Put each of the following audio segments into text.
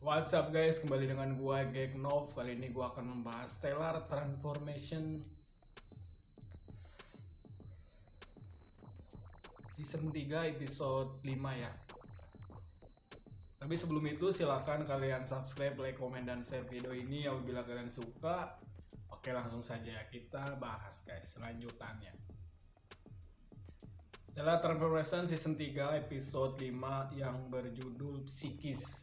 What's up guys, kembali dengan gua Geknov. Kali ini gua akan membahas Stellar Transformation Season 3 episode 5 ya. Tapi sebelum itu silakan kalian subscribe, like, komen, dan share video ini apabila kalian suka. Oke, langsung saja kita bahas guys selanjutannya. Stellar Transformation Season 3 episode 5 yang berjudul Psikis.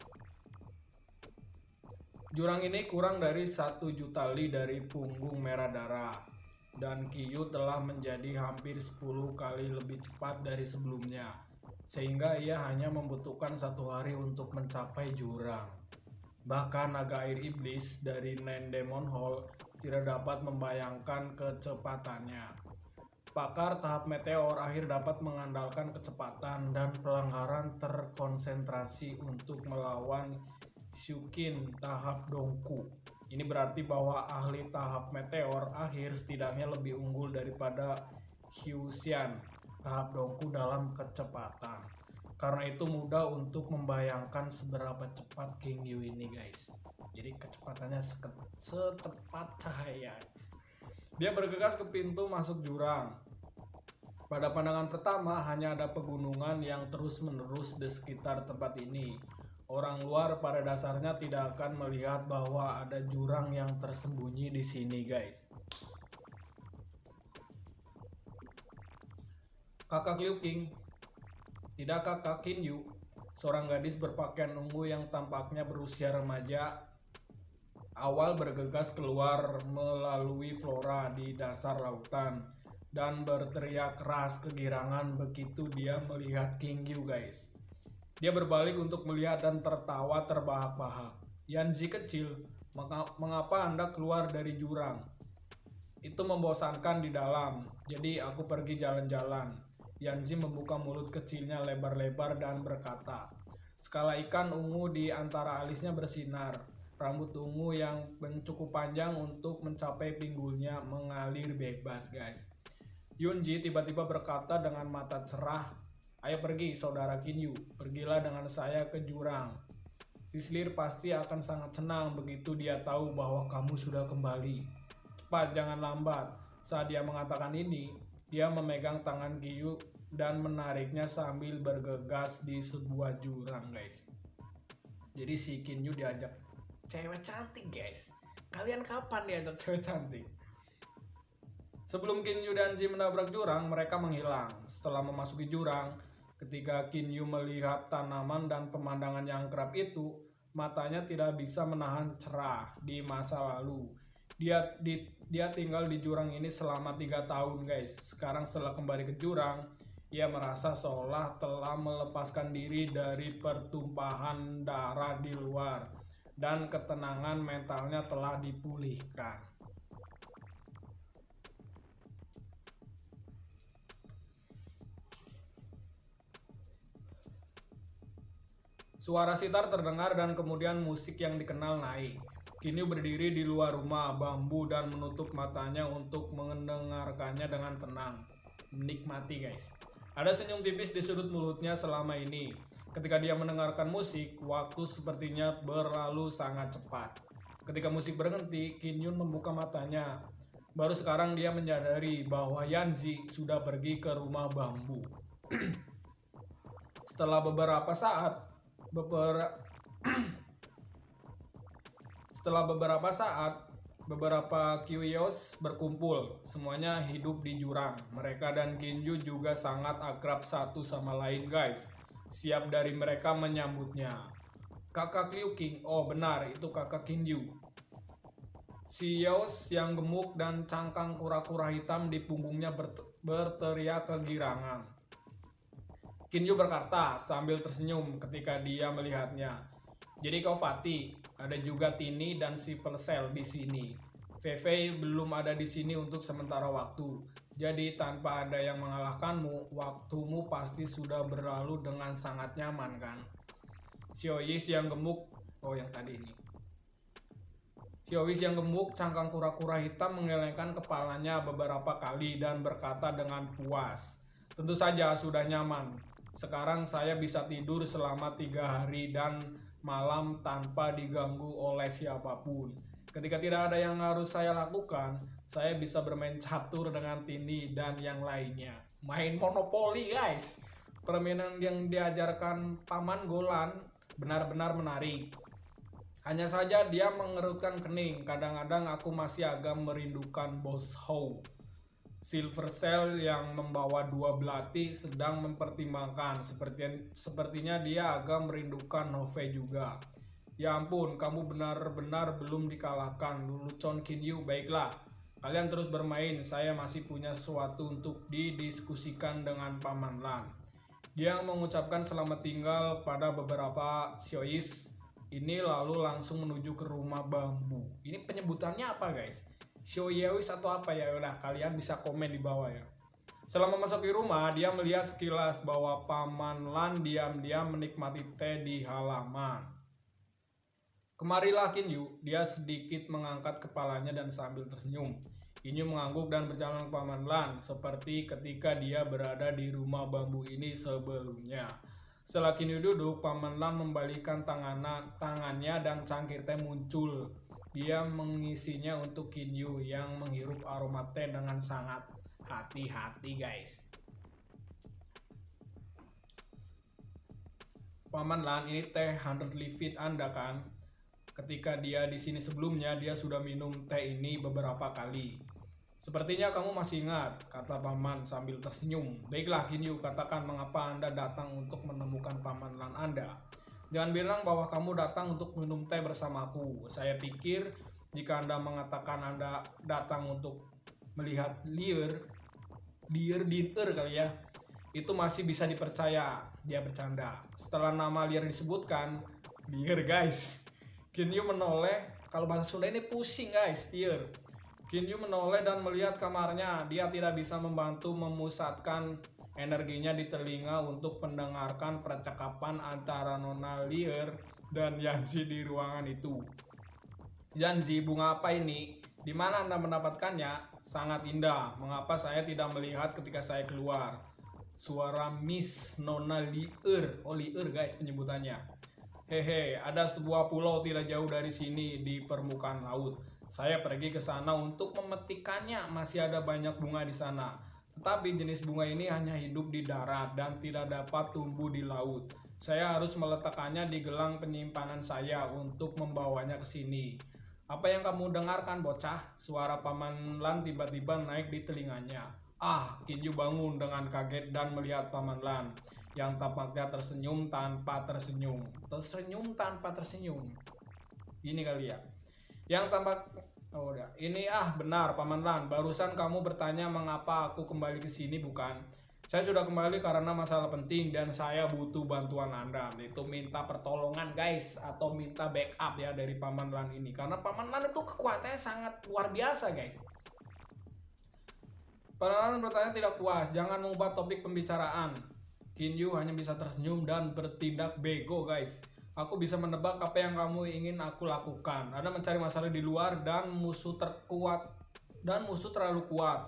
Jurang ini kurang dari 1 juta li dari punggung merah darah, dan Kyu telah menjadi hampir 10 kali lebih cepat dari sebelumnya, sehingga ia hanya membutuhkan 1 hari untuk mencapai jurang. Bahkan naga air iblis dari Nine Demon Hall tidak dapat membayangkan kecepatannya. Pakar tahap meteor akhir dapat mengandalkan kecepatan dan pelanggaran terkonsentrasi untuk melawan Shukin tahap Dongku. Ini berarti bahwa ahli tahap meteor akhir setidaknya lebih unggul daripada Hyuxian tahap Dongku dalam kecepatan. Karena itu mudah untuk membayangkan seberapa cepat King Yu ini guys. Jadi kecepatannya secepat cahaya. Dia bergegas ke pintu masuk jurang. Pada pandangan pertama hanya ada pegunungan yang terus-menerus di sekitar tempat ini. Orang luar pada dasarnya tidak akan melihat bahwa ada jurang yang tersembunyi di sini, guys. Kakak Liu King, tidak kakak Qin Yu, seorang gadis berpakaian ungu yang tampaknya berusia remaja, awal bergegas keluar melalui flora di dasar lautan dan berteriak keras kegirangan begitu dia melihat King Yu, guys. Dia berbalik untuk melihat dan tertawa terbahak-bahak. Yanzi kecil, mengapa Anda keluar dari jurang? Itu membosankan di dalam, jadi aku pergi jalan-jalan. Yanzi membuka mulut kecilnya lebar-lebar dan berkata. Skala ikan ungu di antara alisnya bersinar. Rambut ungu yang cukup panjang untuk mencapai pinggulnya mengalir bebas, guys. Yunji tiba-tiba berkata dengan mata cerah, ayo pergi saudara Qin Yu, pergilah dengan saya ke jurang. Sislir pasti akan sangat senang begitu dia tahu bahwa kamu sudah kembali. Cepat, jangan lambat. Saat dia mengatakan ini, dia memegang tangan Qin Yu dan menariknya sambil bergegas di sebuah jurang, guys. Jadi si Qin Yu diajak cewek cantik, guys. Kalian kapan diajak cewek cantik? Sebelum Qin Yu dan Ji menabrak jurang, mereka menghilang. Setelah memasuki jurang, ketika Qin Yu melihat tanaman dan pemandangan yang kerap itu, matanya tidak bisa menahan cerah di masa lalu. Dia tinggal di jurang ini selama 3 tahun, guys. Sekarang setelah kembali ke jurang, ia merasa seolah telah melepaskan diri dari pertumpahan darah di luar dan ketenangan mentalnya telah dipulihkan. Suara sitar terdengar dan kemudian musik yang dikenal naik. Qin Yu berdiri di luar rumah bambu dan menutup matanya untuk mendengarkannya dengan tenang. Menikmati, guys. Ada senyum tipis di sudut mulutnya selama ini. Ketika dia mendengarkan musik, waktu sepertinya berlalu sangat cepat. Ketika musik berhenti, Qin Yu membuka matanya. Baru sekarang dia menyadari bahwa Yanzi sudah pergi ke rumah bambu. Setelah beberapa saat, beberapa Kyuhyos berkumpul, semuanya hidup di jurang. Mereka dan Qin Yu juga sangat akrab satu sama lain, guys. Siap dari mereka menyambutnya. Kakak Liu King, oh benar, itu kakak Qin Yu. Si Yos yang gemuk dan cangkang kura-kura hitam di punggungnya berteriak kegirangan. Qin Yu berkata sambil tersenyum ketika dia melihatnya. Jadi kau Fatih, ada juga Tini dan si Persel di sini. Fei belum ada di sini untuk sementara waktu. Jadi tanpa ada yang mengalahkanmu, waktumu pasti sudah berlalu dengan sangat nyaman, kan? Xiaoyis yang gemuk, oh yang tadi ini. Xiaoyis yang gemuk, cangkang kura-kura hitam menggelengkan kepalanya beberapa kali dan berkata dengan puas. Tentu saja sudah nyaman. Sekarang saya bisa tidur selama 3 hari dan malam tanpa diganggu oleh siapapun. Ketika tidak ada yang harus saya lakukan, saya bisa bermain catur dengan Tini dan yang lainnya. Main monopoli guys. Permainan yang diajarkan Paman Golan benar-benar menarik. Hanya saja dia mengerutkan kening. Kadang-kadang aku masih agak merindukan Bos Howe. Silver Cell yang membawa 2 belati sedang mempertimbangkan. Sepertinya dia agak merindukan Nove juga. Ya ampun, kamu benar-benar belum dikalahkan. Lelucon Kinyu, baiklah. Kalian terus bermain, saya masih punya sesuatu untuk didiskusikan dengan Paman Lan. Dia mengucapkan selamat tinggal pada beberapa Shois ini lalu langsung menuju ke rumah bambu. Ini penyebutannya apa guys? Shoyewis atau apa ya? Udah kalian bisa komen di bawah ya. Selama memasuki rumah, dia melihat sekilas bahwa Paman Lan diam-diam menikmati teh di halaman. Kemarilah Kinyu, dia sedikit mengangkat kepalanya dan sambil tersenyum. Kinyu mengangguk dan berjalan ke Paman Lan, seperti ketika dia berada di rumah bambu ini sebelumnya. Setelah Kinyu duduk, Paman Lan membalikan tangannya dan cangkir teh muncul. Dia mengisinya untuk Kinyu yang menghirup aroma teh dengan sangat hati-hati guys. Paman Lan, ini teh 100 Livit Anda kan? Ketika dia di sini sebelumnya, dia sudah minum teh ini beberapa kali. Sepertinya kamu masih ingat, kata Paman sambil tersenyum. Baiklah Kinyu, katakan mengapa Anda datang untuk menemukan Paman Lan Anda. Jangan bilang bahwa kamu datang untuk minum teh bersamaku. Saya pikir jika Anda mengatakan Anda datang untuk melihat Lier kali ya, itu masih bisa dipercaya. Dia bercanda. Setelah nama Lier disebutkan, Lier guys. Kinyu menoleh, kalau bahasa Sunda ini pusing guys, Lier. Kinyu menoleh dan melihat kamarnya. Dia tidak bisa membantu memusatkan energinya di telinga untuk mendengarkan percakapan antara Nona Lier dan Yanzi di ruangan itu. Yanzi, bunga apa ini? Di mana Anda mendapatkannya? Sangat indah. Mengapa saya tidak melihat ketika saya keluar? Suara Miss Nona Lier. Oh Lier guys penyebutannya. Hehe, ada sebuah pulau tidak jauh dari sini di permukaan laut. Saya pergi ke sana untuk memetikannya. Masih ada banyak bunga di sana. Tetapi jenis bunga ini hanya hidup di darat dan tidak dapat tumbuh di laut. Saya harus meletakkannya di gelang penyimpanan saya untuk membawanya ke sini. Apa yang kamu dengarkan bocah? Suara Paman Lan tiba-tiba naik di telinganya. Ah, Kinyu bangun dengan kaget dan melihat Paman Lan yang tampaknya tersenyum tanpa tersenyum. Tersenyum tanpa tersenyum. Ini kali ya. Yang tampak oh udah. Ini benar Paman Lan. Barusan kamu bertanya mengapa aku kembali ke sini bukan? Saya sudah kembali karena masalah penting dan saya butuh bantuan Anda. Itu minta pertolongan guys atau minta backup ya dari Paman Lan ini. Karena Paman Lan itu kekuatannya sangat luar biasa guys. Paman Lan bertanya tidak puas. Jangan mengubah topik pembicaraan. Kinyu hanya bisa tersenyum dan bertindak bego guys. Aku bisa menebak apa yang kamu ingin aku lakukan. Anda mencari masalah di luar dan musuh terlalu kuat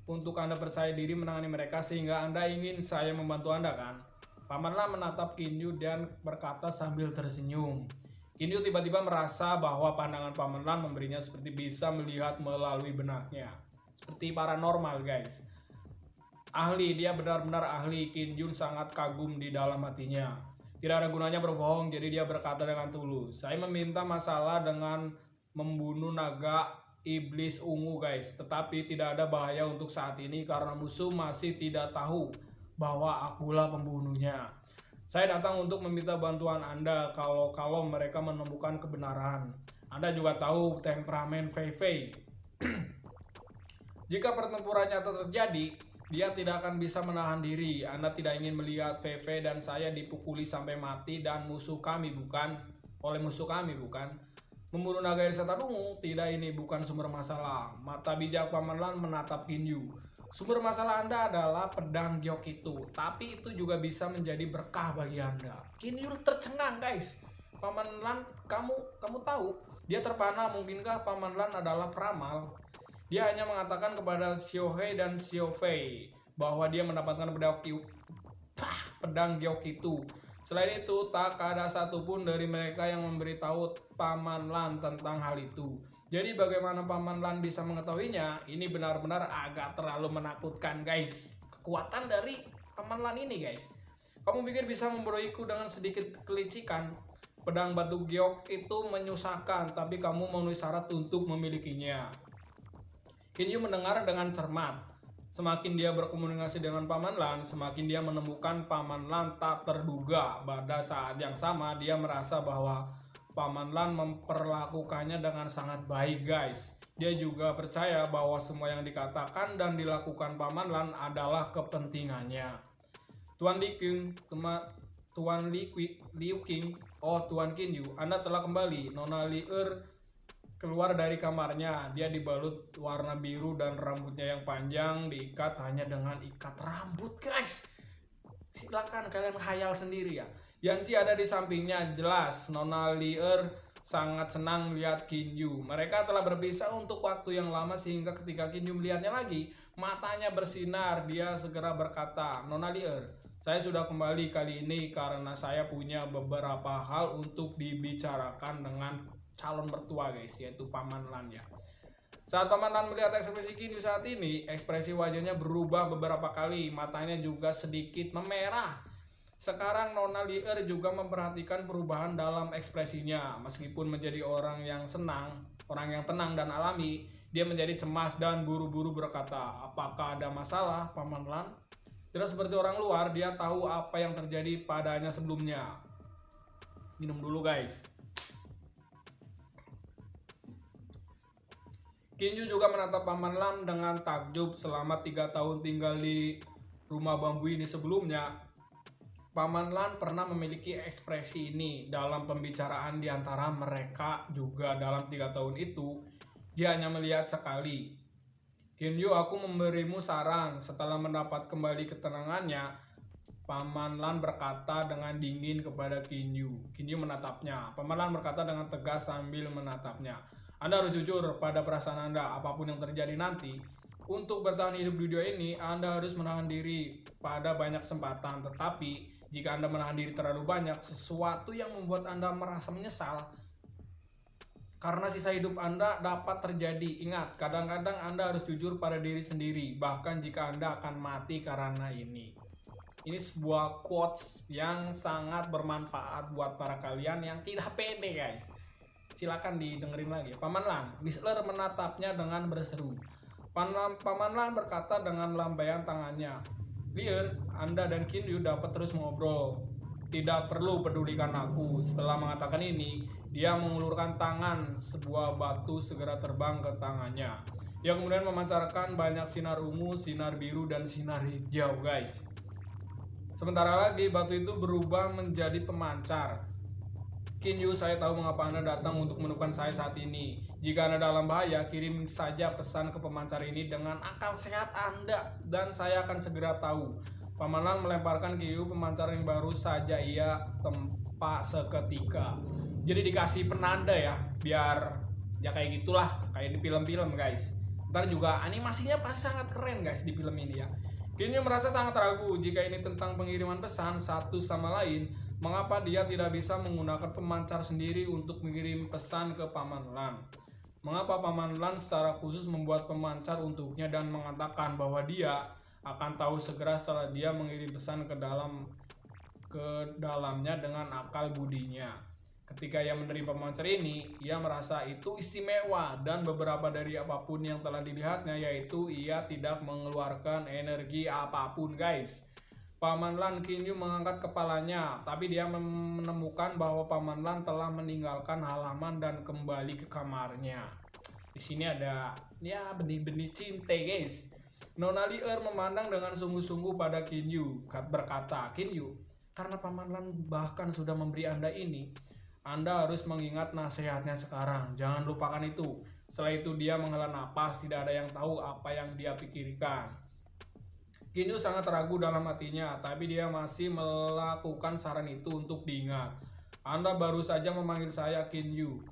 untuk Anda percaya diri menangani mereka sehingga Anda ingin saya membantu Anda kan? Paman Lan menatap Kinyu dan berkata sambil tersenyum. Kinyu tiba-tiba merasa bahwa pandangan Paman Lan memberinya seperti bisa melihat melalui benaknya. Seperti paranormal guys. Ahli, dia benar-benar ahli. Kinyu sangat kagum di dalam hatinya. Tidak ada gunanya berbohong, jadi dia berkata dengan tulus. Saya meminta masalah dengan membunuh naga iblis ungu guys. Tetapi tidak ada bahaya untuk saat ini karena musuh masih tidak tahu bahwa akulah pembunuhnya. Saya datang untuk meminta bantuan Anda kalau mereka menemukan kebenaran. Anda juga tahu temperamen Fei Fei. Jika pertempuran nyata terjadi, dia tidak akan bisa menahan diri. Anda tidak ingin melihat Fei Fei dan saya dipukuli sampai mati dan musuh kami bukan? Oleh musuh kami bukan? Membunuh naga setan ungu, tidak, ini bukan sumber masalah. Mata bijak Paman Lan menatap Kinyu. Sumber masalah Anda adalah pedang giok itu, tapi itu juga bisa menjadi berkah bagi Anda. Kinyu tercengang guys. Paman Lan, kamu tahu? Dia terpana, mungkinkah Paman Lan adalah peramal? Dia hanya mengatakan kepada Xiaohei dan Xiaofei bahwa dia mendapatkan pedang giok itu Selain itu, tak ada satupun dari mereka yang memberitahu Paman Lan tentang hal itu. Jadi bagaimana Paman Lan bisa mengetahuinya? Ini benar-benar agak terlalu menakutkan guys. Kekuatan dari Paman Lan ini guys. Kamu pikir bisa membodohiku dengan sedikit kelicikan? Pedang batu giok itu menyusahkan, tapi kamu memenuhi syarat untuk memilikinya. Kinyu mendengar dengan cermat. Semakin dia berkomunikasi dengan Paman Lan, semakin dia menemukan Paman Lan tak terduga. Pada saat yang sama, dia merasa bahwa Paman Lan memperlakukannya dengan sangat baik guys. Dia juga percaya bahwa semua yang dikatakan dan dilakukan Paman Lan adalah kepentingannya. Tuan Liu King, oh Tuan Kinyu, Anda telah kembali. Nona Lier keluar dari kamarnya. Dia dibalut warna biru dan rambutnya yang panjang diikat hanya dengan ikat rambut guys. Silakan kalian khayal sendiri ya. Yanxi ada di sampingnya. Jelas Nona Lier sangat senang lihat Kinyu. Mereka telah berpisah untuk waktu yang lama sehingga ketika Kinyu melihatnya lagi, matanya bersinar. Dia segera berkata, Nona Lier, saya sudah kembali kali ini karena saya punya beberapa hal untuk dibicarakan dengan calon mertua guys, yaitu Paman Lan ya. Saat Paman Lan melihat ekspresi Kinyu saat ini, ekspresi wajahnya berubah beberapa kali, matanya juga sedikit memerah. Sekarang Nona Lier juga memperhatikan perubahan dalam ekspresinya. Meskipun menjadi orang yang tenang dan alami, dia menjadi cemas dan buru-buru berkata, apakah ada masalah Paman Lan? Tidak seperti orang luar, dia tahu apa yang terjadi padanya sebelumnya. Minum dulu guys. Kinyu juga menatap Paman Lan dengan takjub. Selama 3 tahun tinggal di rumah bambu ini sebelumnya, Paman Lan pernah memiliki ekspresi ini dalam pembicaraan di antara mereka juga dalam 3 tahun itu. Dia hanya melihat sekali. Kinyu, aku memberimu saran. Setelah mendapat kembali ketenangannya, Paman Lan berkata dengan dingin kepada Kinyu. Kinyu menatapnya. Paman Lan berkata dengan tegas sambil menatapnya. Anda harus jujur pada perasaan Anda, apapun yang terjadi nanti. Untuk bertahan hidup di dunia ini, Anda harus menahan diri pada banyak kesempatan. Tetapi, jika Anda menahan diri terlalu banyak, sesuatu yang membuat Anda merasa menyesal karena sisa hidup Anda dapat terjadi. Ingat, kadang-kadang Anda harus jujur pada diri sendiri, bahkan jika Anda akan mati karena ini. Ini sebuah quotes yang sangat bermanfaat buat para kalian yang tidak pede guys. Silakan didengerin lagi. Paman Lan, Whistler menatapnya dengan berseru. Paman Lan berkata dengan lambaian tangannya, Lier, Anda dan Kinyu dapat terus ngobrol. Tidak perlu pedulikan aku. Setelah mengatakan ini, dia mengulurkan tangan. Sebuah batu segera terbang ke tangannya, yang kemudian memancarkan banyak sinar ungu, sinar biru, dan sinar hijau guys. Sementara lagi batu itu berubah menjadi pemancar. Kinyu, saya tahu mengapa Anda datang untuk menemukan saya saat ini. Jika Anda dalam bahaya, kirim saja pesan ke pemancar ini dengan akal sehat Anda, dan saya akan segera tahu. Paman Lan melemparkan Kinyu pemancar yang baru saja ia tempa seketika. Jadi dikasih penanda ya, biar ya kayak gitulah, kayak di film-film guys. Ntar juga animasinya pasti sangat keren guys di film ini ya. Kinyu merasa sangat ragu jika ini tentang pengiriman pesan satu sama lain. Mengapa dia tidak bisa menggunakan pemancar sendiri untuk mengirim pesan ke Paman Lan? Mengapa Paman Lan secara khusus membuat pemancar untuknya dan mengatakan bahwa dia akan tahu segera setelah dia mengirim pesan ke dalamnya dengan akal budinya. Ketika ia menerima pemancar ini, ia merasa itu istimewa dan beberapa dari apapun yang telah dilihatnya, yaitu ia tidak mengeluarkan energi apapun guys. Paman Lan Kinyu mengangkat kepalanya, tapi dia menemukan bahwa Paman Lan telah meninggalkan halaman dan kembali ke kamarnya. Di sini ada ya benih-benih cinta guys. Nona Lier memandang dengan sungguh-sungguh pada Kinyu, berkata, Kinyu, karena Paman Lan bahkan sudah memberi Anda ini, Anda harus mengingat nasihatnya sekarang. Jangan lupakan itu. Setelah itu dia menghela napas, tidak ada yang tahu apa yang dia pikirkan. Kinyu sangat ragu dalam hatinya, tapi dia masih melakukan saran itu untuk diingat. Anda baru saja memanggil saya Kinyu.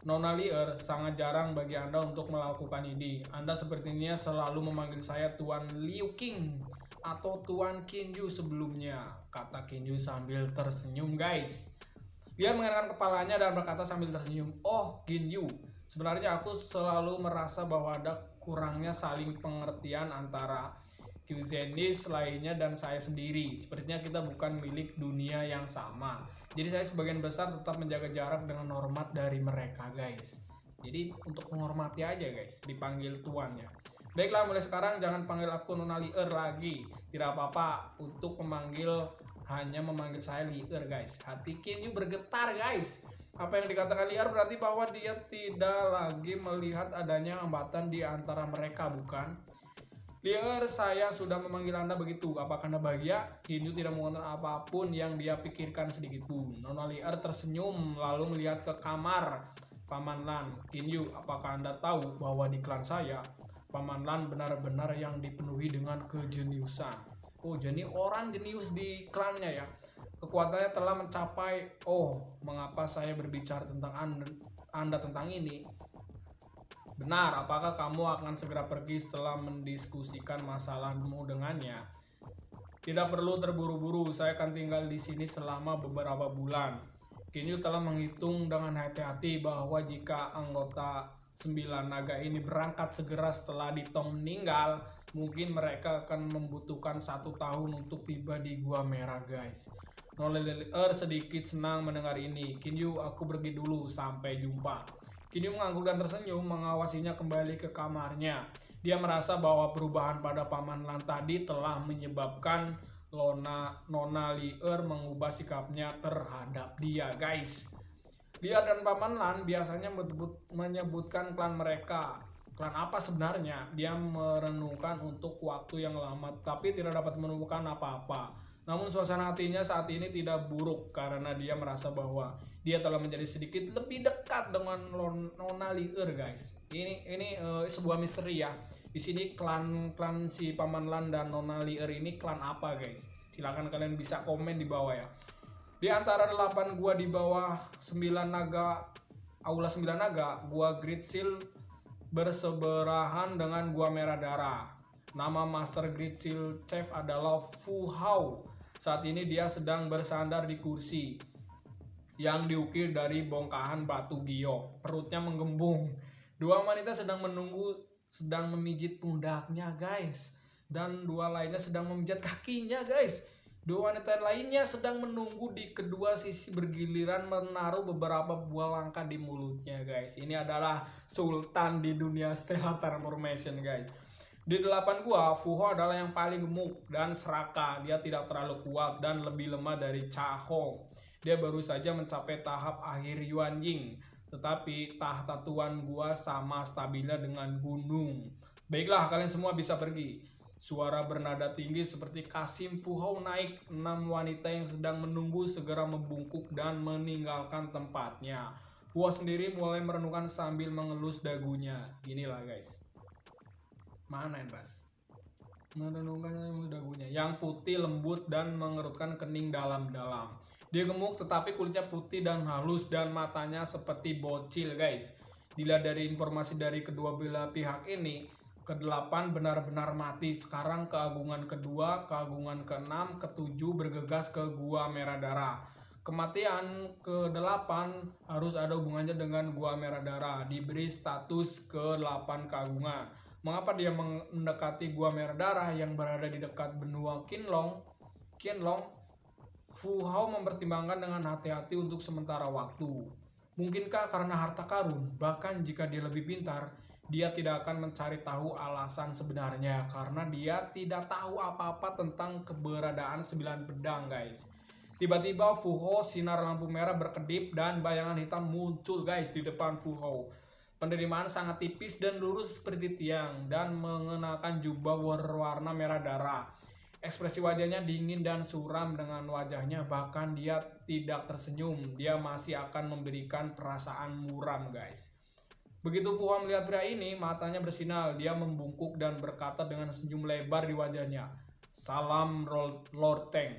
Nona Lier, sangat jarang bagi Anda untuk melakukan ini. Anda sepertinya selalu memanggil saya Tuan Liu King. atau Tuan Kinyu sebelumnya, kata Kinyu sambil tersenyum guys. Dia mengerangkan kepalanya dan berkata sambil tersenyum, "Oh, Ginyu, sebenarnya aku selalu merasa bahwa ada kurangnya saling pengertian antara Kyuzenis lainnya dan saya sendiri. Sepertinya kita bukan milik dunia yang sama. Jadi saya sebagian besar tetap menjaga jarak dengan hormat dari mereka, guys." Jadi untuk menghormati aja, guys, dipanggil tuan ya. Baiklah, mulai sekarang jangan panggil aku Nona Lier lagi. Tidak apa-apa untuk hanya memanggil saya Lier, guys. Hati Kinyu bergetar, guys. Apa yang dikatakan Lier berarti bahwa dia tidak lagi melihat adanya hambatan di antara mereka, bukan? Lier, saya sudah memanggil Anda begitu. Apakah Anda bahagia? Kinyu tidak mengatakan apapun yang dia pikirkan sedikit pun. Nona Lier tersenyum lalu melihat ke kamar Paman Lan. "Kinyu, apakah Anda tahu bahwa di klan saya, Paman Lan benar-benar yang dipenuhi dengan kejeniusan?" Oh, jadi orang jenius di klannya ya. Kekuatannya telah mencapai. Oh, mengapa saya berbicara tentang Anda tentang ini? Benar, apakah kamu akan segera pergi setelah mendiskusikan masalahmu dengannya? Tidak perlu terburu-buru, saya akan tinggal di sini selama beberapa bulan. Kinyu telah menghitung dengan hati-hati bahwa jika anggota 9 naga ini berangkat segera setelah Ditong meninggal, mungkin mereka akan membutuhkan 1 tahun untuk tiba di Gua Merah, guys. Nona Lier sedikit senang mendengar ini. "Kinyu, aku pergi dulu, sampai jumpa." Kinyu mengangguk dan tersenyum mengawasinya kembali ke kamarnya. Dia merasa bahwa perubahan pada Paman Lan tadi telah menyebabkan Nona Lier mengubah sikapnya terhadap dia, guys. Dia dan Paman Lan biasanya menyebutkan klan mereka. Klan apa sebenarnya? Dia merenungkan untuk waktu yang lama, tapi tidak dapat menemukan apa-apa. Namun suasana hatinya saat ini tidak buruk karena dia merasa bahwa dia telah menjadi sedikit lebih dekat dengan Nona Lier, guys. Ini sebuah misteri ya. Di sini klan si Paman Lan dan Nona Lier ini klan apa, guys? Silahkan kalian bisa komen di bawah ya. Di antara 8 gua di bawah 9 naga, Aula 9 naga, gua Great Seal bersebelahan dengan Gua Merah Darah. Nama Master Great Seal Chef adalah Fu Hao. Saat ini dia sedang bersandar di kursi yang diukir dari bongkahan batu giok. Perutnya menggembung. Dua wanita sedang memijit pundaknya, guys. Dan dua lainnya sedang memijat kakinya, guys. Dua wanita lainnya sedang menunggu di kedua sisi bergiliran menaruh beberapa buah langka di mulutnya, guys. Ini adalah sultan di dunia Stellar Transformation, guys. Di 8 gua, Fu Hao adalah yang paling gemuk dan serakah. Dia tidak terlalu kuat dan lebih lemah dari Cha Hong. Dia baru saja mencapai tahap akhir Yuan Ying. Tetapi tahta tuan gua sama stabilnya dengan gunung. Baiklah, kalian semua bisa pergi. Suara bernada tinggi seperti Kasim Fu Hao naik. 6 wanita yang sedang menunggu segera membungkuk dan meninggalkan tempatnya. Fu Hao sendiri mulai merenungkan sambil mengelus dagunya. Inilah, guys. Mana yang Bas? Merenungkan dagunya yang putih lembut dan mengerutkan kening dalam-dalam. Dia gemuk tetapi kulitnya putih dan halus dan matanya seperti bocil, guys. Dilihat dari informasi dari kedua belah pihak ini, ke-8 benar-benar mati. Sekarang keagungan kedua, keagungan ke-6, ke-7 bergegas ke Gua Merah Darah. Kematian ke-8 harus ada hubungannya dengan Gua Merah Darah. Diberi status ke-8 keagungan. Mengapa dia mendekati Gua Merah Darah yang berada di dekat benua Qianlong? Fu Hao mempertimbangkan dengan hati-hati untuk sementara waktu. Mungkinkah karena harta karun? Bahkan jika dia lebih pintar, dia tidak akan mencari tahu alasan sebenarnya karena dia tidak tahu apa-apa tentang keberadaan 9 pedang, guys. Tiba-tiba Fu Hao, sinar lampu merah berkedip dan bayangan hitam muncul, guys, di depan Fu Hao. Penerimaan sangat tipis dan lurus seperti tiang dan mengenakan jubah berwarna merah darah. Ekspresi wajahnya dingin dan suram dengan wajahnya, bahkan dia tidak tersenyum. Dia masih akan memberikan perasaan muram, guys. Begitu Fu Hao melihat pria ini, matanya bersinar. Dia membungkuk dan berkata dengan senyum lebar di wajahnya, "Salam Lord Teng.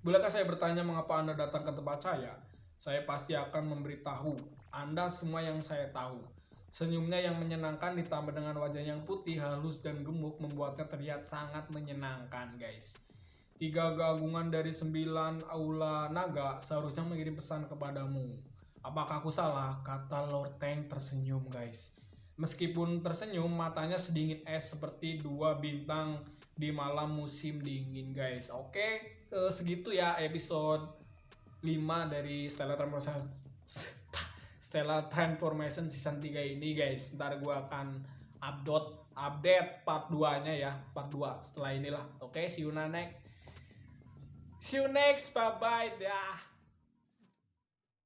Bolehkah saya bertanya mengapa Anda datang ke tempat saya? Saya pasti akan memberitahu Anda semua yang saya tahu." Senyumnya yang menyenangkan ditambah dengan wajah yang putih, halus dan gemuk membuatnya terlihat sangat menyenangkan, guys. 3 gabungan dari 9 aula naga seharusnya mengirim pesan kepadamu. Apakah aku salah? Kata Lord Tang tersenyum, guys. Meskipun tersenyum, matanya sedingin es seperti 2 bintang di malam musim dingin, guys. Oke, segitu ya episode 5 dari Stellar Transformation season 3 ini, guys. Ntar gue akan update part 2 nya ya, part 2 setelah inilah. Oke, see you next, bye bye dah.